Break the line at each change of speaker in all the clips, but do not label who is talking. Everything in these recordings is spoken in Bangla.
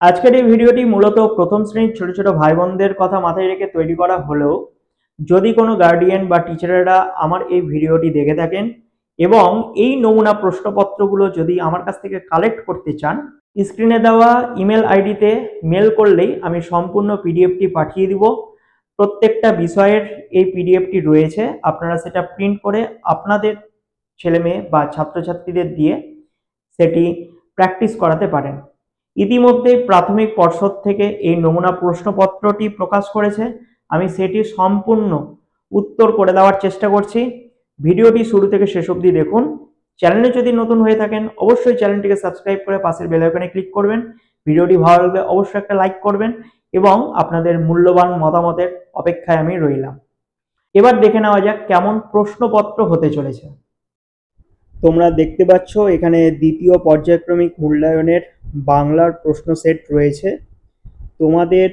আজকের এই ভিডিওটি মূলত প্রথম শ্রেণীর ছোট ছোট ভাই বোনদের কথা মাথায় রেখে তৈরি করা হলেও যদি কোনো গার্ডিয়ান বা টিচারেরা আমার এই ভিডিওটি দেখে থাকেন এবং এই নমুনা প্রশ্নপত্রগুলো যদি আমার কাছ থেকে কালেক্ট করতে চান, স্ক্রিনে দেওয়া ইমেল আইডিতে মেল করলেই আমি সম্পূর্ণ পিডিএফটি পাঠিয়ে দিব। প্রত্যেকটা বিষয়ের এই পিডিএফটি রয়েছে, আপনারা সেটা প্রিন্ট করে আপনাদের ছেলে মেয়ে বা ছাত্রছাত্রীদের দিয়ে সেটি প্র্যাকটিস করাতে পারেন। ইতিমধ্যে প্রাথমিক পর্ষদ থেকে এই নমুনা প্রশ্নপত্রটি প্রকাশ করেছে, আমি সেটি সম্পূর্ণ উত্তর করে দেওয়ার চেষ্টা করছি। ভিডিওটি শুরু থেকে শেষ অবধি দেখুন। চ্যানেলে যদি নতুন হয়ে থাকেন অবশ্যই চ্যানেলটিকে সাবস্ক্রাইব করে পাশের বেল আইকনে ক্লিক করবেন। ভিডিওটি ভালো লাগলে অবশ্যই একটা লাইক করবেন এবং আপনাদের মূল্যবান মতামতের অপেক্ষায় আমি রইলাম। এবার দেখে নেওয়া যাক কেমন প্রশ্নপত্র হতে চলেছে। তোমরা দেখতে পাচ্ছ এখানে দ্বিতীয় পর্যায়ক্রমিক মূল্যায়নের বাংলার প্রশ্ন সেট রয়েছে। তোমাদের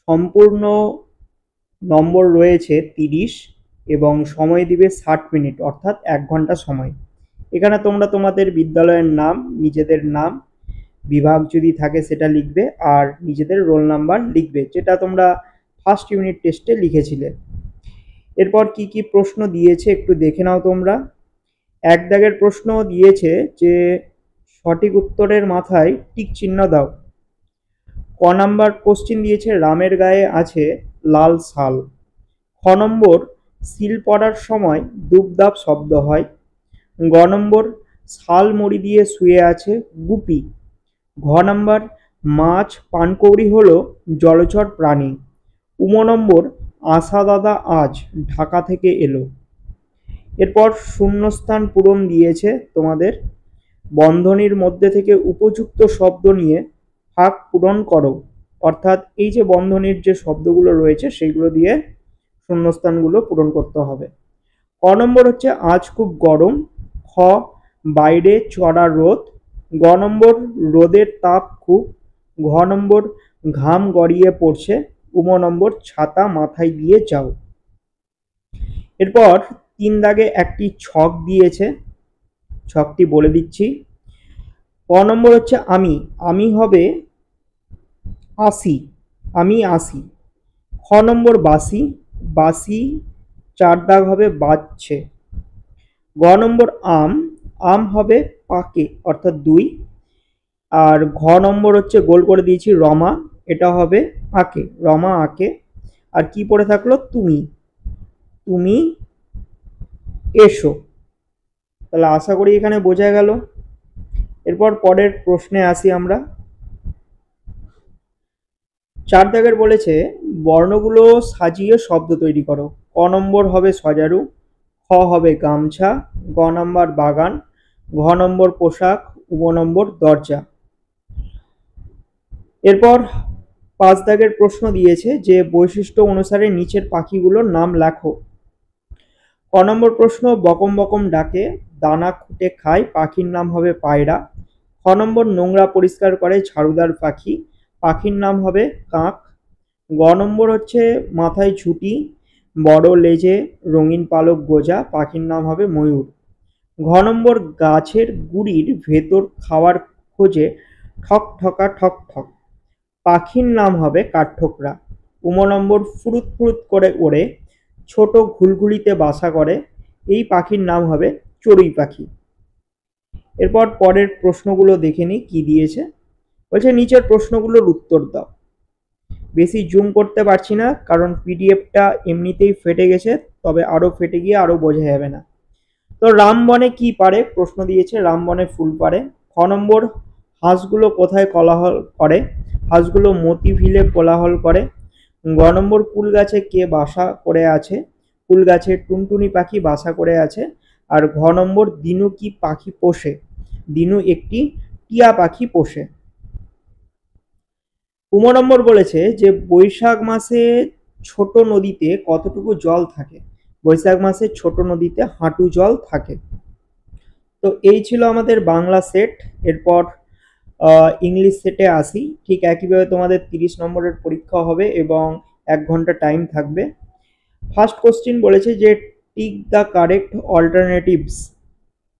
সম্পূর্ণ নম্বর রয়েছে 30 এবং সময় দিবে 60 মিনিট, অর্থাৎ 1 ঘন্টা সময়। এখানে তোমরা তোমাদের বিদ্যালয়ের নাম, নিজেদের নাম, বিভাগ যদি থাকে সেটা লিখবে আর নিজেদের রোল নাম্বার লিখবে, যেটা তোমরা ফার্স্ট ইউনিট টেস্টে লিখেছিলে। এরপর কি কি প্রশ্ন দিয়েছে একটু দেখে নাও তোমরা। এক দাগের প্রশ্ন দিয়েছে যে সঠিক উত্তরের মাথায় টিক চিহ্ন দাও। ক নাম্বার কোশ্চিন দিয়েছে রামের গায়ে আছে লাল শাল। খ নম্বর সিল পড়ার সময় দুবদাব শব্দ হয়। গ নম্বর শাল মুড়ি দিয়ে শুয়ে আছে গুপি। ঘ নম্বর মাছ পানকৌড়ি হলো জলচর প্রাণী। উম নম্বর আশা দাদা আজ ঢাকা থেকে এলো। এরপর শূন্যস্থান পূরণ দিয়েছে তোমাদের। বন্ধনীর মধ্যে থেকে উপযুক্ত শব্দ নিয়ে ফাঁক পূরণ করো, অর্থাৎ এই যে বন্ধনীর যে শব্দগুলো রয়েছে সেইগুলো দিয়ে শূন্যস্থানগুলো পূরণ করতে হবে। ক নম্বর হচ্ছে আজ খুব গরম। খ বাইরে চড়া রোদ। গ নম্বর রোদের তাপ খুব। ঘ নম্বর ঘাম গড়িয়ে পড়ছে। উম নম্বর ছাতা মাথায় দিয়ে যাও। এরপর 3 দাগে একটি ছক দিয়েছে, ছকটি বলে দিচ্ছি। ক নম্বর হচ্ছে আমি হবে আসি, আমি আসি। খ নম্বর বাসি, বাসি 4 দাগ হবে বাজছে। গ নম্বর আম হবে পাকে, অর্থাৎ 2। আর ঘ নম্বর হচ্ছে গোল করে দিয়েছি রমা, এটা হবে আঁকে, রমা আঁকে। আর কি পড়ে থাকলো তুমি, তুমি এসো। তাহলে আশা করি এখানে বোঝা গেল। এরপর পরের প্রশ্নে আসি আমরা। 4 দাগের বলেছে বর্ণগুলো সাজিয়ে শব্দ তৈরি করো। ক নম্বর হবে সজারু। খ হবে গামছা। গ নম্বর বাগান। ঘ নম্বর পোশাক। উম নম্বর দরজা। এরপর 5 দাগের প্রশ্ন দিয়েছে যে বৈশিষ্ট্য অনুসারে নিচের পাখিগুলোর নাম লেখো। ক নম্বর প্রশ্ন বকম বকম ডাকে, দানা খুঁটে খায়, পাখির নাম হবে পায়রা। খ নম্বর নোংরা পরিষ্কার করে, ঝাড়ুদার পাখি, পাখির নাম হবে কাক। গ নম্বর হচ্ছে মাথায় ঝুঁটি, বড় লেজে রঙিন পালক গোজা, পাখির নাম হবে ময়ূর। ঘ নম্বর গাছের গুড়ির ভেতর খাওয়ার খোঁজে, ঠক ঠকা ঠক ঠক, পাখির নাম হবে কাঠঠোকরা। উম নম্বর ফুরুত ফুরুত করে ওড়ে, ছোট ঘুলঘুলিতে বাসা করে, এই পাখির নাম হবে চড়ুই পাখি। এরপর পরের প্রশ্নগুলো দেখে নিই কি দিয়েছে। বলছে নিচের প্রশ্নগুলোর উত্তর দাও। বেশি জুম করতে পারছি না কারণ পিডিএফটা এমনিতেই ফেটে গেছে, তবে আরও ফেটে গিয়ে আরও বোঝা যাবে না। তো রামবনে কি পারে প্রশ্ন দিয়েছে, রামবনে ফুল পারে। খ নম্বর হাঁসগুলো কোথায় কোলাহল করে, হাঁসগুলো মতিঝিলে কোলাহল করে। গ নম্বর কুল গাছে কে বাসা করে আছে, কুল গাছে টুনটুনি পাখি বাসা করে আছে। আর ঘ নম্বর দিনু কি পাখি পোষে, দিনু একটি টিয়া পাখি পোষে। উম নম্বর বলেছে যে বৈশাখ মাসে ছোট নদীতে কতটুকু জল থাকে, বৈশাখ মাসে ছোট নদীতে হাঁটু জল থাকে। তো এই ছিল আমাদের বাংলা সেট। এরপর ইংলিশ সেটে আসি। ঠিক একইভাবে তোমাদের 30 নম্বরের পরীক্ষা হবে এবং 1 ঘন্টা টাইম থাকবে। ফার্স্ট কোশ্চিন বলেছে যে tick the correct alternatives.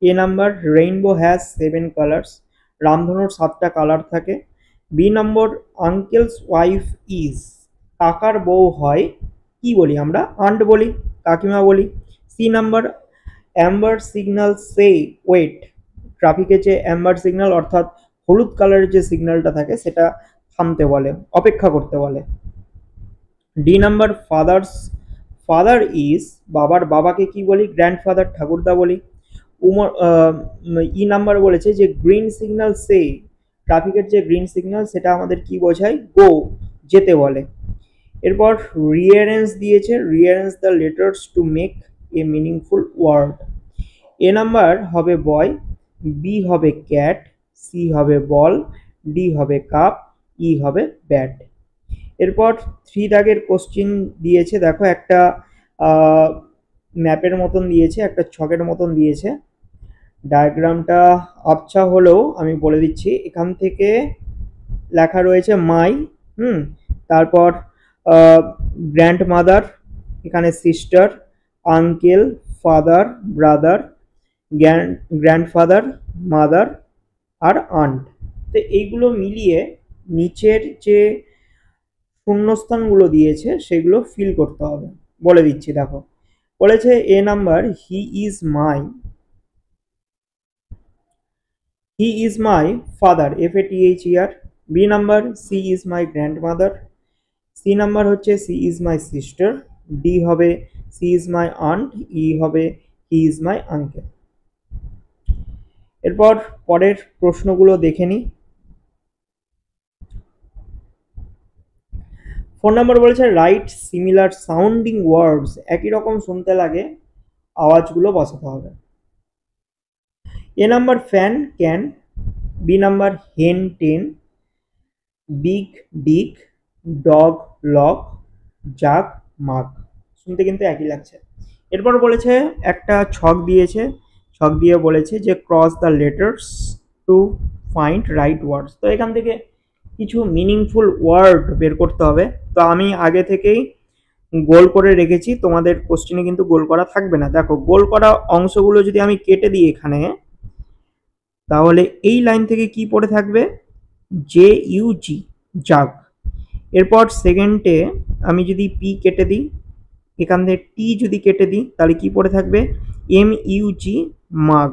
A number rainbow has 7 colours, রামধনুর 7টা কালার থাকে। B number uncle's wife is, কাকার বউ হয় কি বলি আমরা? আন্ট বলি, কাকিমা বলি। সি নাম্বার অ্যাম্বার সিগন্যাল সে ওয়েট, ট্রাফিকে যে অ্যাম্বার সিগন্যাল অর্থাৎ হলুদ কালারের যে সিগন্যালটা থাকে সেটা থামতে বলে, অপেক্ষা করতে বলে। ডি নাম্বার ফাদার ইজ, বাবার বাবাকে কি বলি? গ্র্যান্ডফাদার, ঠাকুরদা বলি। ই নাম্বার বলেছে যে গ্রিন সিগন্যাল সে, ট্রাফিকের যে গ্রিন সিগন্যাল সেটা আমাদের কি বোঝায়? গো, যেতে বলে। এরপর রিঅ্যারেঞ্জ দিয়েছে, rearrange the letters to make a meaningful word. A number হবে বয়, বি হবে ক্যাট, সি হবে বল, ডি হবে কাপ, ই হবে ব্যাট। এরপর 3 দাগের কোশ্চিন দিয়েছে, দেখো একটা ম্যাপের মতন দিয়েছে, একটা ছকের মতন দিয়েছে। ডায়াগ্রামটা আবছা হলেও আমি বলে দিচ্ছি, এখান থেকে লেখা রয়েছে মাই, তারপর গ্র্যান্ড মাদার, এখানে sister, uncle, father, brother, grandfather, mother আর আন্ট। তো এইগুলো মিলিয়ে নিচের যে শূন্যস্থানগুলো দিয়েছে সেগুলো ফিল করতে হবে। বলে দিচ্ছি, দেখো বলেছে A number he is my father, FATHER। B number she is my grandmother. C number হচ্ছে she is my sister. D হবে she is my aunt. E হবে হি ইজ মাই আঙ্কেল। এরপর পরের প্রশ্নগুলো দেখে নিই। 4 নম্বর বলেছে রাইট সিমিলার সাউন্ডিং ওয়ার্ডস, একই রকম শুনতে লাগে আওয়াজগুলো বসাতে হবে। A number fan can, B number hen ten, big dig, dog log, jug mug. শুনতে কিন্তু একই লাগছে। এরপর বলেছে একটা ছক দিয়েছে, ছক দিয়ে বলেছে যে cross the letters to find right words. তো এখান থেকে কিছু মিনিংফুল ওয়ার্ড বের করতে হবে। তো আমি আগে থেকেই গোল করে রেখেছি, তোমাদের কোশ্চেনে কিন্তু গোল করা থাকবে না। দেখো গোল করা অংশগুলো যদি আমি কেটে দিই এখানে, তাহলে এই লাইন থেকে কি পড়ে থাকবে? JUG, জাগ। এরপর সেকেন্ডে আমি যদি পি কেটে দিই, এখান থেকে টি যদি কেটে দিই, তাহলে কি পড়ে থাকবে? MUG, মাগ।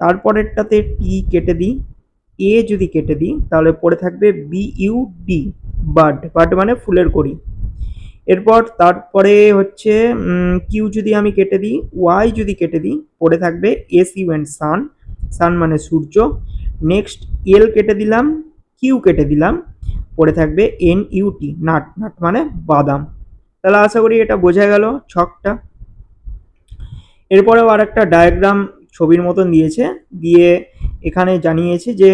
তারপরেরটাতে টি কেটে দিই, এ যদি কেটে দিই তাহলে পড়ে থাকবে BUD, বাড। বাড মানে ফুলের কড়ি। এরপর তারপরে হচ্ছে কিউ যদি আমি কেটে দিই, ওয়াই যদি কেটে দিই, পড়ে থাকবে SUN, সান। সান মানে সূর্য। নেক্সট এল কেটে দিলাম, কিউ কেটে দিলাম, পড়ে থাকবে NUT, নাট। নাট মানে বাদাম। তাহলে আশা করি এটা বোঝা গেল ছকটা। এরপরেও আর একটা ডায়াগ্রাম ছবির মতন দিয়েছে, দিয়ে এখানে জানিয়েছে যে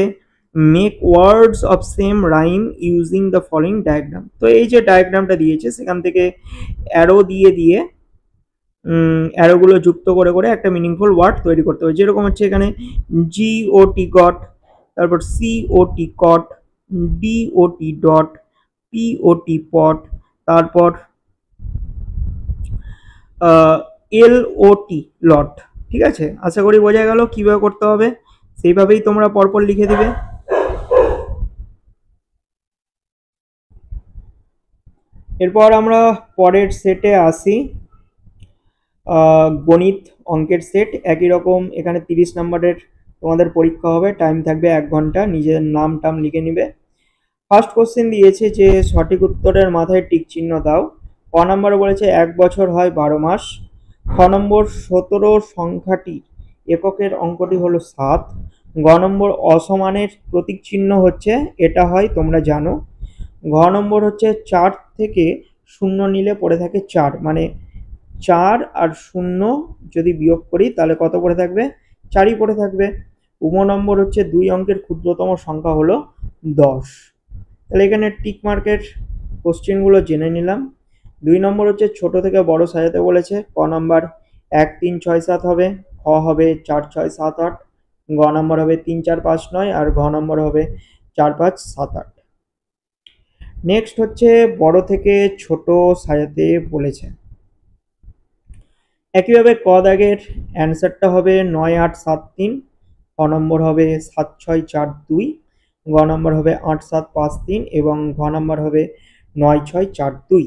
make words of same rhyme using the following diagram. তো এই যে ডায়াগ্রামটা দিয়েছে সেখান থেকে অ্যারো দিয়ে দিয়ে অ্যারোগুলো যুক্ত করে করে একটা মিনিংফুল ওয়ার্ড তৈরি করতে হবে। যেরকম হচ্ছে এখানে GOT গট, তারপর COT কট, DOT ডট, POT পট, তারপর LOT লট। ঠিক আছে, আশা করি বোঝা গেল কিভাবে করতে হবে, সেইভাবেই তোমরা পরপর লিখে দিবে। এরপর আমরা পরের সেটে আসি, গণিত অঙ্কের সেট। একই রকম এখানে 30 নম্বরের তোমাদের পরীক্ষা হবে, টাইম থাকবে 1 ঘন্টা, নিজের নাম টাম লিখে নিবে। ফার্স্ট কোশ্চেন দিয়েছে যে সঠিক উত্তরের মাথায় টিক চিহ্ন দাও। ক নম্বর বলেছে 1 বছর হয় 12 মাস। খ নম্বর 17 সংখ্যাটি এককের অঙ্কটি হলো 7। গ নম্বর অসমানের প্রতীক চিহ্ন হচ্ছে, এটা হয় তোমরা জানো। ঘ নম্বর হচ্ছে 4 থেকে 0 নিলে পড়ে থাকে 4, মানে 4 আর 0 যদি বিয়োগ করি তাহলে কত পড়ে থাকবে? 4ই পড়ে থাকবে। উম নম্বর হচ্ছে 2 অঙ্কের ক্ষুদ্রতম সংখ্যা হলো 10। তাহলে এখানে টিক মার্কের কোশ্চেনগুলো জেনে নিলাম। 2 নম্বর হচ্ছে ছোট থেকে বড় সাজাতে বলেছে। ক নম্বর 1 3 6 7 হবে, খ হবে 4 6 7 8, গ নম্বর হবে 3 4 5 9 আর ঘ নম্বর হবে 4 5 7 8। নেক্সট হচ্ছে বড় থেকে ছোট সাজাতে বলেছে। একইভাবে ক দাগের অ্যান্সারটা হবে 9 8 7 3, খ নম্বর হবে 7 6 4 2, গ নম্বর হবে 8 7 5 3 এবং ঘ নম্বর হবে 9 6 4 2।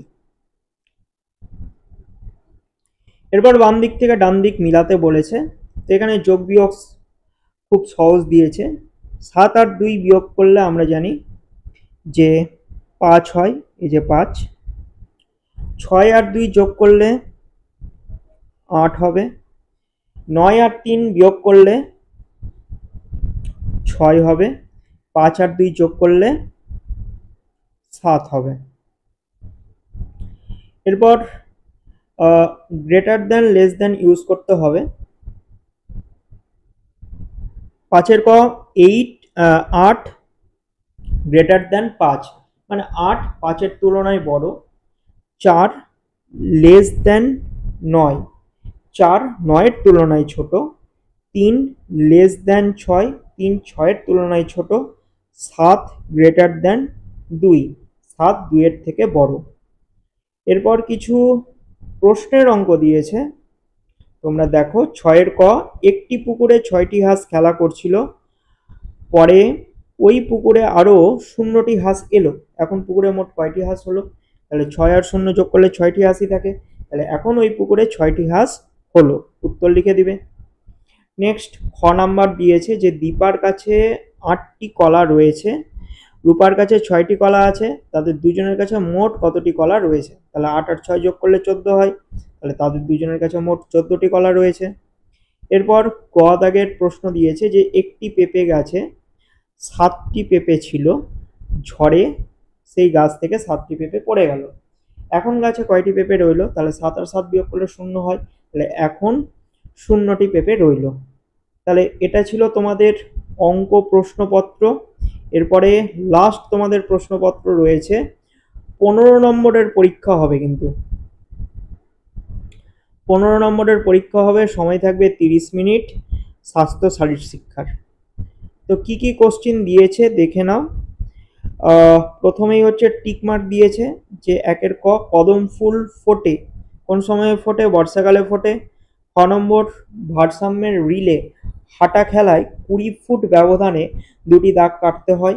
এরপর বাম দিক থেকে ডান দিক মিলাতে বলেছে। তো এখানে যোগ বিয়োগ খুব সহজ দিয়েছে। 7 আর 2 বিয়োগ করলে আমরা জানি যে 5 হয়, এই যে 5। 6 আর 2 যোগ করলে 8 হবে। 9 আর 3 বিয়োগ করলে 6 হবে। 5 আর 2 যোগ করলে 7 হবে। এরপর greater than less than use করতে হবে। 5 ক 8 গ্রেটার দ্যান 5, মানে 8 5 এর তুলনায় বড়। 4 লেস দ্যান 9, 4 9 এর তুলনায় ছোট। 3 লেস দ্যান 6, 3 6 এর তুলনায় ছোট। 7 গ্রেটার দ্যান 2, 7 2 এর থেকে বড়। এরপর কিছু প্রশ্নের অঙ্ক দিয়েছে, তোমরা দেখো। 6 ক একটি পুকুরে 6টি হাঁস খেলা করছিল, পরে ওই পুকুরে আরো 0টি হাঁস এলো। এখন পুকুরে মোট কয়টি হাঁস হলো? তাহলে 6 আর 0 যোগ করলে 6টি হাঁসই থাকে। তাহলে এখন ওই পুকুরে 6টি হাঁস হলো, উত্তর লিখে দিবে। নেক্সট খ নাম্বার দিয়েছে যে দীপার কাছে 8টি কলা রয়েছে, রূপার কাছে 6টি কলা আছে, তাদের দুজনের কাছে মোট কতটি কলা রয়েছে? তাহলে 8 আর 6 যোগ করলে 14 হয়, তাহলে তাদের দুজনের কাছে মোট 14টি কলা রয়েছে। এরপর ক দাগের প্রশ্ন দিয়েছে যে একটি পেঁপে গাছে 7টি পেঁপে ছিল, ঝড়ে সেই গাছ থেকে 7টি পেঁপে পড়ে গেল। এখন গাছে কয়টি পেঁপে রইল? তাহলে 7 আর 7 বিয়োগ করলে 0 হয়, তাহলে এখন 0টি পেঁপে রইল। তাহলে এটা ছিল তোমাদের অঙ্ক প্রশ্নপত্র। এরপরে লাস্ট তোমাদের প্রশ্নপত্র রয়েছে, 15 নম্বরের পরীক্ষা হবে। কিন্তু 15 নম্বরের পরীক্ষা হবে, সময় থাকবে 30 মিনিট, স্বাস্থ্য শারীর শিক্ষার। তো কি কি কোশ্চিন দিয়েছে দেখে নাও। প্রথমেই হচ্ছে টিকমার্ক দিয়েছে যে 1 ক কদম ফুল ফোটে, কোন সময়ে ফোটে? বর্ষাকালে ফোটে। খ নম্বর ভারসাম্যের রিলে হাঁটা খেলায় 20 ফুট ব্যবধানে 2টি দাগ কাটতে হয়।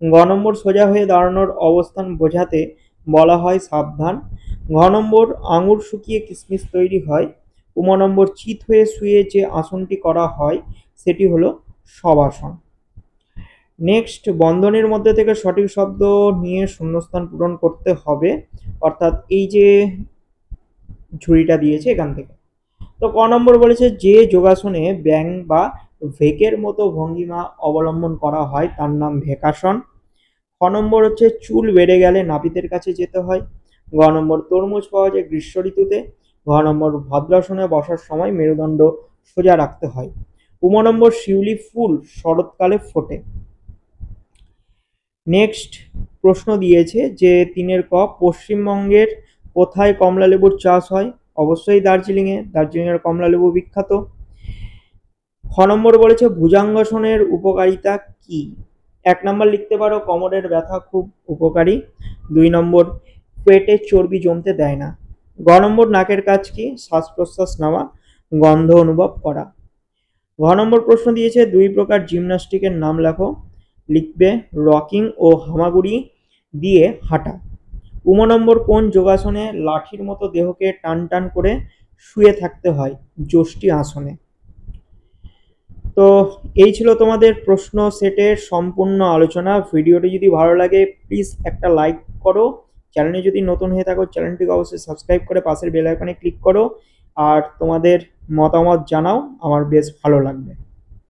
গ নম্বর সোজা হয়ে দাঁড়ানোর অবস্থান বোঝাতে বলা হয় সাবধান। ঘ নম্বর আঙুর শুকিয়ে কিশমিশ তৈরি হয়। উম নম্বর চিত হয়ে শুয়ে যে আসনটি করা হয় সেটি হলো শবাসন। নেক্সট বন্ধনীর মধ্যে থেকে সঠিক শব্দ নিয়ে শূন্যস্থান পূরণ করতে হবে, অর্থাৎ এই যে ঝুড়িটা দিয়েছে এখান থেকে। তো ক নম্বর বলেছে যে যোগাসনে ব্যাং বা ভেকের মতো ভঙ্গিমা অবলম্বন করা হয় তার নাম ভেকাসন। খ নম্বর হচ্ছে চুল বেড়ে গেলে নাপিতের কাছে যেতে হয়। গ নম্বর তরমুজ পাওয়া যায় গ্রীষ্ম ঋতুতে। ঘ নম্বর ভদ্রাসনে বসার সময় মেরুদণ্ড সোজা রাখতে হয়। উম নম্বর শিউলি ফুল শরৎকালে ফোটে। নেক্সট প্রশ্ন দিয়েছে যে 3 ক পশ্চিমবঙ্গের কোথায় কমলা লেবুর চাষ হয়? অবশ্যই দার্জিলিংয়ে, দার্জিলিংয়ের কমলা লেবু বিখ্যাত। খ নম্বর বলেছে ভুজাঙ্গাসনের উপকারিতা কি? 1 নম্বর লিখতে পারো কোমরের ব্যথা খুব উপকারী। 2 নম্বর পেটে চর্বি জমতে দেয় না। গ নম্বর নাকের কাজ কি? শ্বাস প্রশ্বাস নেওয়া, গন্ধ অনুভব করা। ঘ নম্বর প্রশ্ন দিয়েছে 2 প্রকার জিমন্যাস্টিকের নাম লেখো। লিখবে রকিং ও হামাগুড়ি দিয়ে হাঁটা। উম নম্বর কোন যোগাসনে লাঠির মতো দেহকে টান টান করে শুয়ে থাকতে হয়? যষ্টি আসনে। তো এই ছিল তোমাদের প্রশ্ন সেটের সম্পূর্ণ আলোচনা। ভিডিওটি যদি ভালো লাগে প্লিজ একটা লাইক করো। চ্যানেলে যদি নতুন হয়ে থাকো চ্যানেলটিকে অবশ্যই সাবস্ক্রাইব করে পাশের বেল আইকনে ক্লিক করো। আর তোমাদের মতামত জানাও, আমার বেশ ভালো লাগবে।